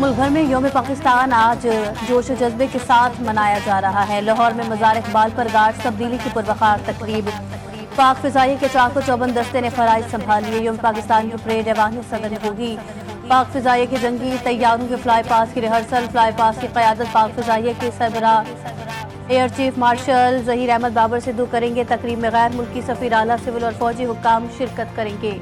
मुल्क भर में यौम पाकिस्तान आज जोश जज्बे के साथ मनाया जा रहा है। लाहौर में मज़ार इकबाल पर गार्ड तब्दीली की पुरवकार तकरीब। पाक फिजाइये के चाको चौबंद दस्ते ने फराइज संभाल लिए। यौम पाकिस्तान की परेड ऐवान सदर में होगी। पाक फिजाइये के जंगी तैयारों के फ्लाई पास की रिहर्सल। फ्लाई पास की क़यादत पाक फिजाइये के सरबराह air chief marshal Zaheer Ahmed Babar Sidhu करेंगे। तकरीब में गैर मुल्की सफ़ीर, आला सिविल और फौजी हुक्काम शिरकत करेंगे।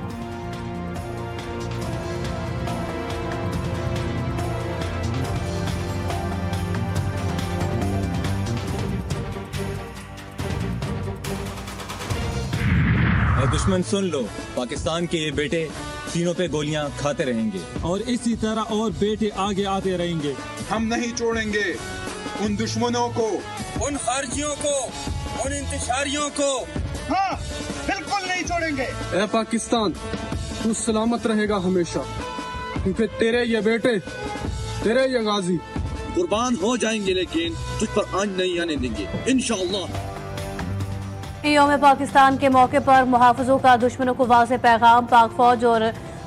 दुश्मन सुन लो, पाकिस्तान के ये बेटे सीनों पे गोलियां खाते रहेंगे और इसी तरह और बेटे आगे आते रहेंगे। हम नहीं छोड़ेंगे उन दुश्मनों को, उन खारजियों को, उन इंतशारियों को। हाँ, बिल्कुल नहीं छोड़ेंगे। ए पाकिस्तान, तू सलामत रहेगा हमेशा, क्योंकि तेरे ये बेटे, तेरे ये गाजी कुर्बान हो जाएंगे, लेकिन तुझ पर आंच नहीं आने देंगे इंशाअल्लाह। यौम पाकिस्तान के मौके पर मुहाफ़िज़ों का दुश्मनों को वाज़ेह पैगाम। पाक फौज और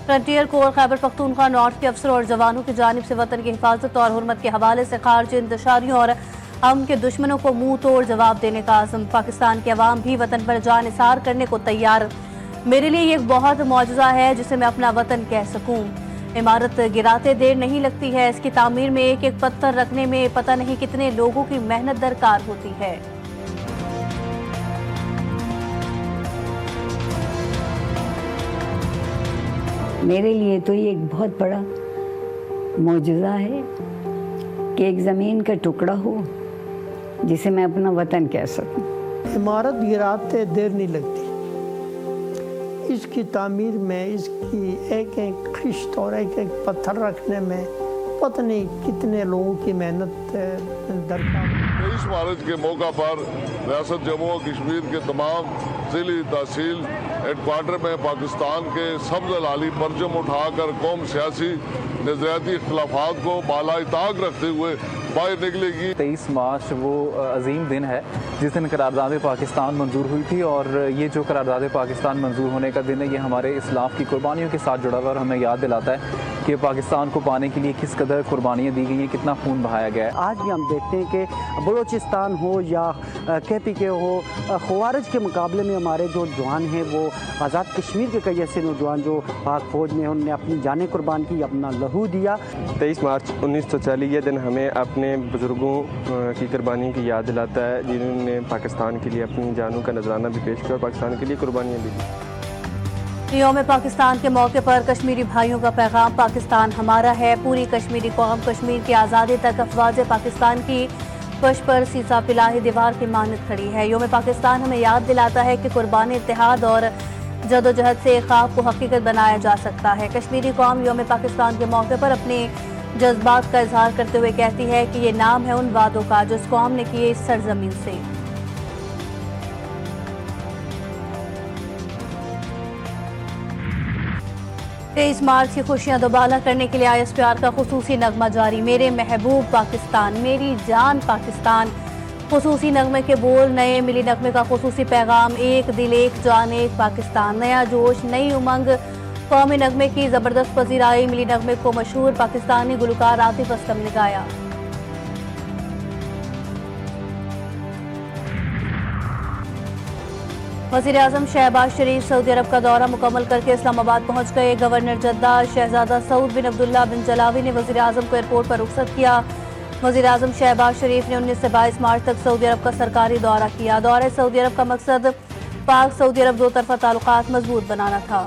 frontier core Khyber Pakhtunkhwa north के अफसरों और जवानों की जानिब से वतन की हिफाजत और हुर्मत के हवाले से खारजी इंतशारियों और अमन के दुश्मनों को मुंह तोड़ जवाब देने का आज़म। पाकिस्तान के अवाम भी वतन पर जान निसार करने को तैयार। मेरे लिए ये एक बहुत मौजज़ा है जिसे मैं अपना वतन कह सकूँ। इमारत गिराते देर नहीं लगती है, इसकी तामीर में एक एक पत्थर रखने में पता नहीं कितने लोगों की मेहनत दरकार होती है। मेरे लिए तो ये एक बहुत बड़ा मौजूदा है कि एक ज़मीन का टुकड़ा हो जिसे मैं अपना वतन कह सकूं। इमारत गिराते देर नहीं लगती, इसकी तामीर में, इसकी एक एक खिश्त और एक एक पत्थर रखने में पता नहीं कितने लोगों की मेहनत दरकार। 23 मार्च के मौका पर रियासत जम्मू और कश्मीर के तमाम ज़िली तहसील हेडक्वार्टर में पाकिस्तान के सब्ज़ लाली परचम उठाकर कौम सियासी नज़रियाती इख्तलाफात को बाला ताक रखते हुए बाहर निकलेगी। 23 मार्च वो अजीम दिन है जिस दिन करारदाद पाकिस्तान मंजूर हुई थी, और ये जो करारदाद पाकिस्तान मंजूर होने का दिन है, ये हमारे इस्लाफ की कुर्बानियों के साथ जुड़ा हुआ और हमें याद दिलाता है कि पाकिस्तान को पाने के लिए किस कदर कुर्बानियाँ दी गई हैं, कितना खून बहाया गया है। आज भी हम देखते हैं कि बलोचिस्तान हो या KPK हो, ख़वारिज के मुकाबले में हमारे जो जवान हैं वो आज़ाद कश्मीर के कई ऐसे नौजवान जो पाक फ़ौज में उन्होंने अपनी जानें कुर्बान की, अपना लहू दिया। 23 मार्च 1940 ये दिन हमें अपने बुज़ुर्गों की कुर्बानी की याद दिलाता है, जिन्होंने पाकिस्तान के लिए अपनी जानों का नजराना भी पेश किया और पाकिस्तान के लिए कुर्बानियाँ भी दी। यौम पाकिस्तान के मौके पर कश्मीरी भाइयों का पैगाम। पाकिस्तान हमारा है, पूरी कश्मीरी कौम कश्मीर की आज़ादी तक अफवाज पाकिस्तान की फर्श पर सीसा पिलाही दीवार की मानद खड़ी है। यौम पाकिस्तान हमें याद दिलाता है कि कुर्बानी, इत्तेहाद और जदोजहद से ख्वाब को हकीकत बनाया जा सकता है। कश्मीरी कौम यौम पाकिस्तान के मौके पर अपने जज्बात का इजहार करते हुए कहती है कि ये नाम है उन वादों का जो इस कौम ने किए इस सरजमीन से। 23 मार्च की खुशियां दोबाला करने के लिए ISPR का खुसूसी नगमा जारी। मेरे महबूब पाकिस्तान, मेरी जान पाकिस्तान। खुसूसी नगमे के बोल, नए मिली नगमे का खुसूसी पैगाम। एक दिल एक जान एक पाकिस्तान। नया जोश, नई उमंग, कौमी नगमे की ज़बरदस्त पजीराई। मिली नगमे को मशहूर पाकिस्तानी गुलकार आतिफ असलम ने गाया। वज़ीर-ए-आज़म शहबाज शरीफ सऊदी अरब का दौरा मुकम्मल करके इस्लामाबाद पहुंच गए। गवर्नर जद्दा शहजादा सऊद बिन अब्दुल्ला बिन जलावी ने वज़ीर-ए-आज़म को एयरपोर्ट पर रुखसत किया। वज़ीर-ए-आज़म शहबाज शरीफ ने 19 से 22 मार्च तक सऊदी अरब का सरकारी दौरा किया। दौरे सऊदी अरब का मकसद पाक सऊदी अरब दो तरफा ताल्लुकात मजबूत बनाना था।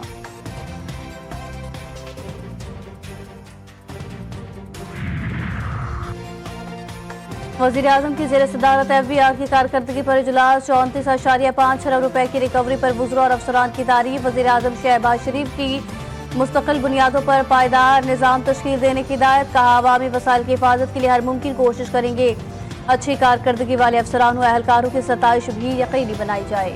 वज़ीर-ए-आज़म की ज़ेर सदारत FBR की कारकर्दगी पर इजलास। 34.5 अरब रुपए की रिकवरी पर वज़रा और अफसरान की तारीफ। वज़ीर-ए-आज़म शहबाज शरीफ की मुस्तकिल बुनियादों पर पायदार निज़ाम तश्कील देने की हिदायत। कहा, अवामी वसाइल की हिफाजत के लिए हर मुमकिन कोशिश करेंगे। अच्छी कारकर्दगी वाले अफसरान व अहलकारों की सताइश भी यकीनी बनाई जाए।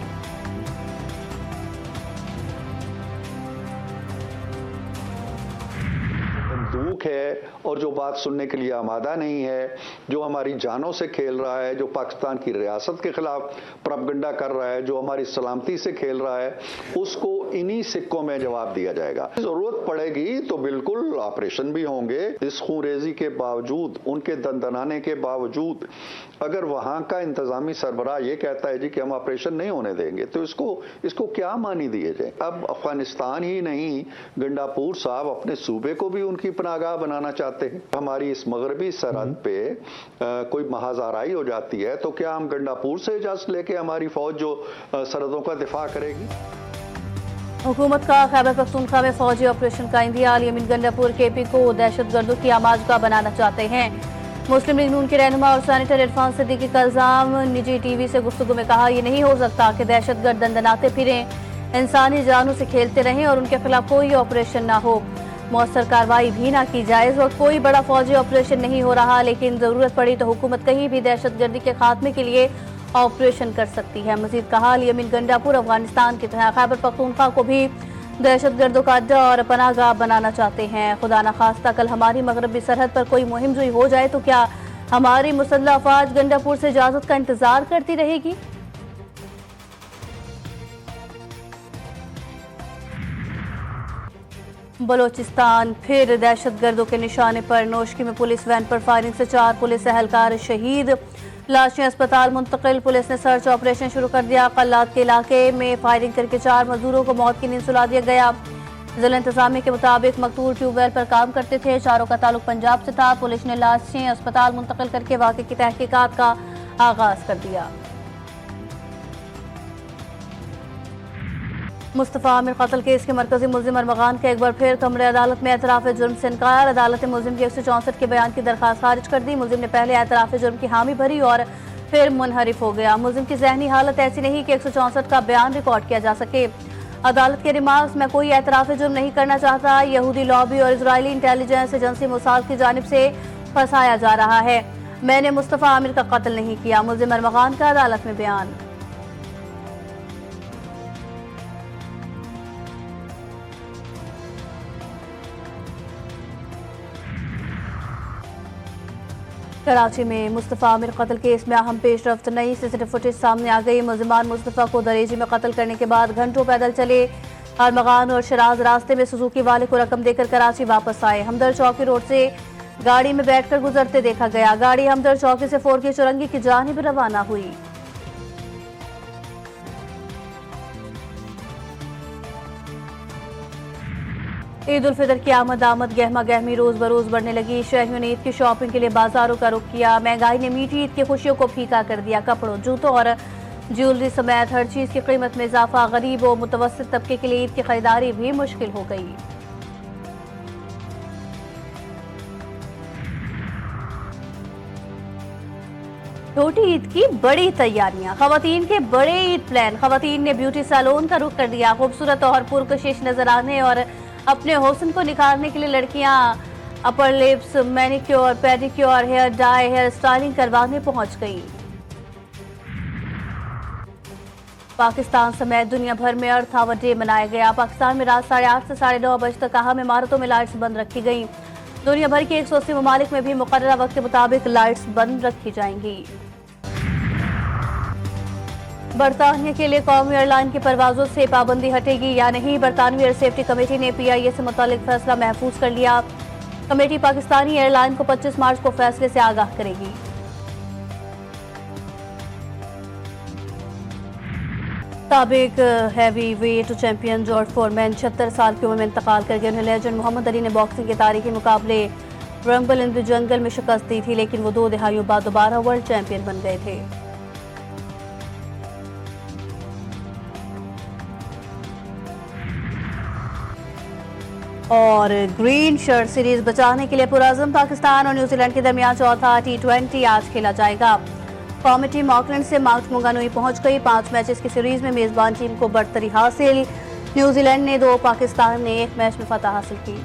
बंदूक है और जो बात सुनने के लिए आमादा नहीं है, जो हमारी जानों से खेल रहा है, जो पाकिस्तान की रियासत के खिलाफ प्रोपगंडा कर रहा है, जो हमारी सलामती से खेल रहा है, उसको इन्हीं सिक्कों में जवाब दिया जाएगा। जरूरत पड़ेगी तो बिल्कुल ऑपरेशन भी होंगे। इस खूनरेजी के बावजूद, उनके दंदनाने के बावजूद अगर वहां का इंतजामी सरबराह ये कहता है जी कि हम ऑपरेशन नहीं होने देंगे, तो इसको क्या मानी दिए जाए। अब अफगानिस्तान ही नहीं, गंडापुर साहब अपने सूबे को भी उनकी पनाहगाह बनाना चाहते हैं। हमारी इस मगरबी सरहद पे कोई महाजाराई हो जाती है तो क्या हम गंडापुर से इजाजत लेके हमारी फौज जो सरहदों का दिफा करेगी। हुकूमत का खैबर पख्तूनख्वा में फौजी ऑपरेशन का इंदिया। यमीन गंडापुर केपी को दहशतगर्दों की आमाजगाह बनाना चाहते हैं। मुस्लिम लीग नून के रहनुमा और सेनेटर इरफान सिद्दीकी का इल्जाम। निजी टीवी से गुफ्तगू में कहा, यह नहीं हो सकता कि दहशतगर्द दंदनाते फिरें, इंसानी जानों से खेलते रहें और उनके खिलाफ कोई ऑपरेशन ना हो, मौसर कार्रवाई भी ना की जाए। इस वक्त कोई बड़ा फौजी ऑपरेशन नहीं हो रहा, लेकिन जरूरत पड़ी तो हुकूमत कहीं भी दहशतगर्दी के खात्मे के लिए ऑपरेशन कर सकती है। मजीद कहा, यमीन गंडापुर अफगानिस्तान की तरह खैबर पख्तूनख्वा को भी दहशतगर्दों का अड्डा और पनाहगाह बनाना चाहते हैं। खुदा न खास्ता कल हमारी मगरबी सरहद पर कोई मुहिम जुई हो जाए तो क्या हमारी मुसल्लह अफवाज गंडापुर से इजाजत का इंतजार करती रहेगी? बलोचिस्तान फिर दहशतगर्दों के निशाने पर। नोशकी में पुलिस वैन पर फायरिंग से 4 पुलिस एहलकार शहीद, लाशें अस्पताल मुंतकिल। पुलिस ने सर्च ऑपरेशन शुरू कर दिया। कल्लात के इलाके में फायरिंग करके 4 मजदूरों को मौत की नींद सुला दिया गया। जिला इंतजामिया के मुताबिक मकतूल ट्यूबवेल पर काम करते थे। चारों का ताल्लुक पंजाब से था। पुलिस ने लाशें अस्पताल मुंतकिल करके वाक़े की तहकीकात का आगाज कर दिया। मुस्तफ़ा आमिर कत्ल केस के मरकजी मुल्जिम अरमगान का एक बार फिर कमरे अदालत में एतराफ़ जुर्म से इनकार। अदालत ने मुल्जिम की 164 के बयान की दरखास्त खारिज कर दी। मुल्जिम ने पहले एतराफ़ जुर्म की हामी भरी और फिर मुनहरिफ हो गया। मुल्जिम की जहनी हालत ऐसी नहीं कि 164 का बयान रिकॉर्ड किया जा सके। अदालत के रिमार्क्स, मैं कोई एतराफ़ जुर्म नहीं करना चाहता, यहूदी लॉबी और इजरायली इंटेलिजेंस एजेंसी मोसाद की जानिब से फंसाया जा रहा है, मैंने मुस्तफ़ा आमिर का कत्ल नहीं किया। मुल्जिम अरमगान का अदालत में बयान। कराची में मुस्तफ़ा आमिर कत्ल केस में अहम पेशरफ्त, नई सीसीटीवी फुटेज सामने आ गई। मुल्जिमान मुस्तफ़ा को दरेजी में कत्ल करने के बाद घंटों पैदल चले। अरमगान और शराज रास्ते में सुजुकी वाले को रकम देकर कराची वापस आए। हमदर्द चौकी रोड से गाड़ी में बैठकर गुजरते देखा गया। गाड़ी हमदर्द चौकी से 4 की चुरंगी की जानिब रवाना हुई। ईद उल फितर की आमद गहमा गहमी रोज बरोज बढ़ने लगी। शहरियों ने ईद की शॉपिंग के लिए बाजारों का रुख किया। महंगाई ने मीठी ईद की खुशियों को फीका कर दिया। कपड़ों, जूतों और ज्वेलरी समेत हर चीज की कीमत में इजाफा। गरीब और मुतवस्सित तबके के लिए ईद की खरीदारी भी मुश्किल हो गई। छोटी ईद की बड़ी तैयारियां, खवातीन के बड़े ईद प्लान। खवातीन ने ब्यूटी सैलून का रुख कर दिया। खूबसूरत और पुरकशिश नजर आने और अपने हुस्न को निखारने के लिए लड़कियां upper lips, manicure, pedicure, hair dye, hair styling करवाने पहुंच गई। पाकिस्तान समेत दुनिया भर में अर्थ आवर डे मनाया गया। पाकिस्तान में रात 8:30 से 9:30 बजे तक अहम इमारतों में लाइट्स बंद रखी गई। दुनिया भर के 180 ममालिक में भी मुकर्ररा वक्त के मुताबिक लाइट्स बंद रखी जाएंगी। बरतानिया के लिए कौमी एयरलाइन की परवाजों से पाबंदी हटेगी या नहीं, बरतानवी एयर सेफ्टी कमेटी ने PIA से मुतालिक फैसला महफूज कर लिया। कमेटी पाकिस्तानी एयरलाइन को 25 मार्च को फैसले से आगाह करेगी। साबिक heavy weight champion George foreman 76 साल की उम्र में इंतकाल कर गए। उन्हें लेजेंड मोहम्मद अली ने बॉक्सिंग के तारीखी मुकाबले रंबल इन द जंगल में शिकस्त दी थी, लेकिन वो 2 दहाइयों बाद दोबारा वर्ल्ड चैंपियन बन गए थे। और ग्रीन शर्ट सीरीज बचाने के लिए पुरअज़म पाकिस्तान और न्यूजीलैंड के दरमियान चौथा T20 आज खेला जाएगा। कौमी टीम ऑकलैंड से माउंट मुंगानुई पहुंच गई। 5 मैचेस की सीरीज में मेजबान टीम को बढ़तरी हासिल। न्यूजीलैंड ने 2, पाकिस्तान ने 1 मैच में फतह हासिल की।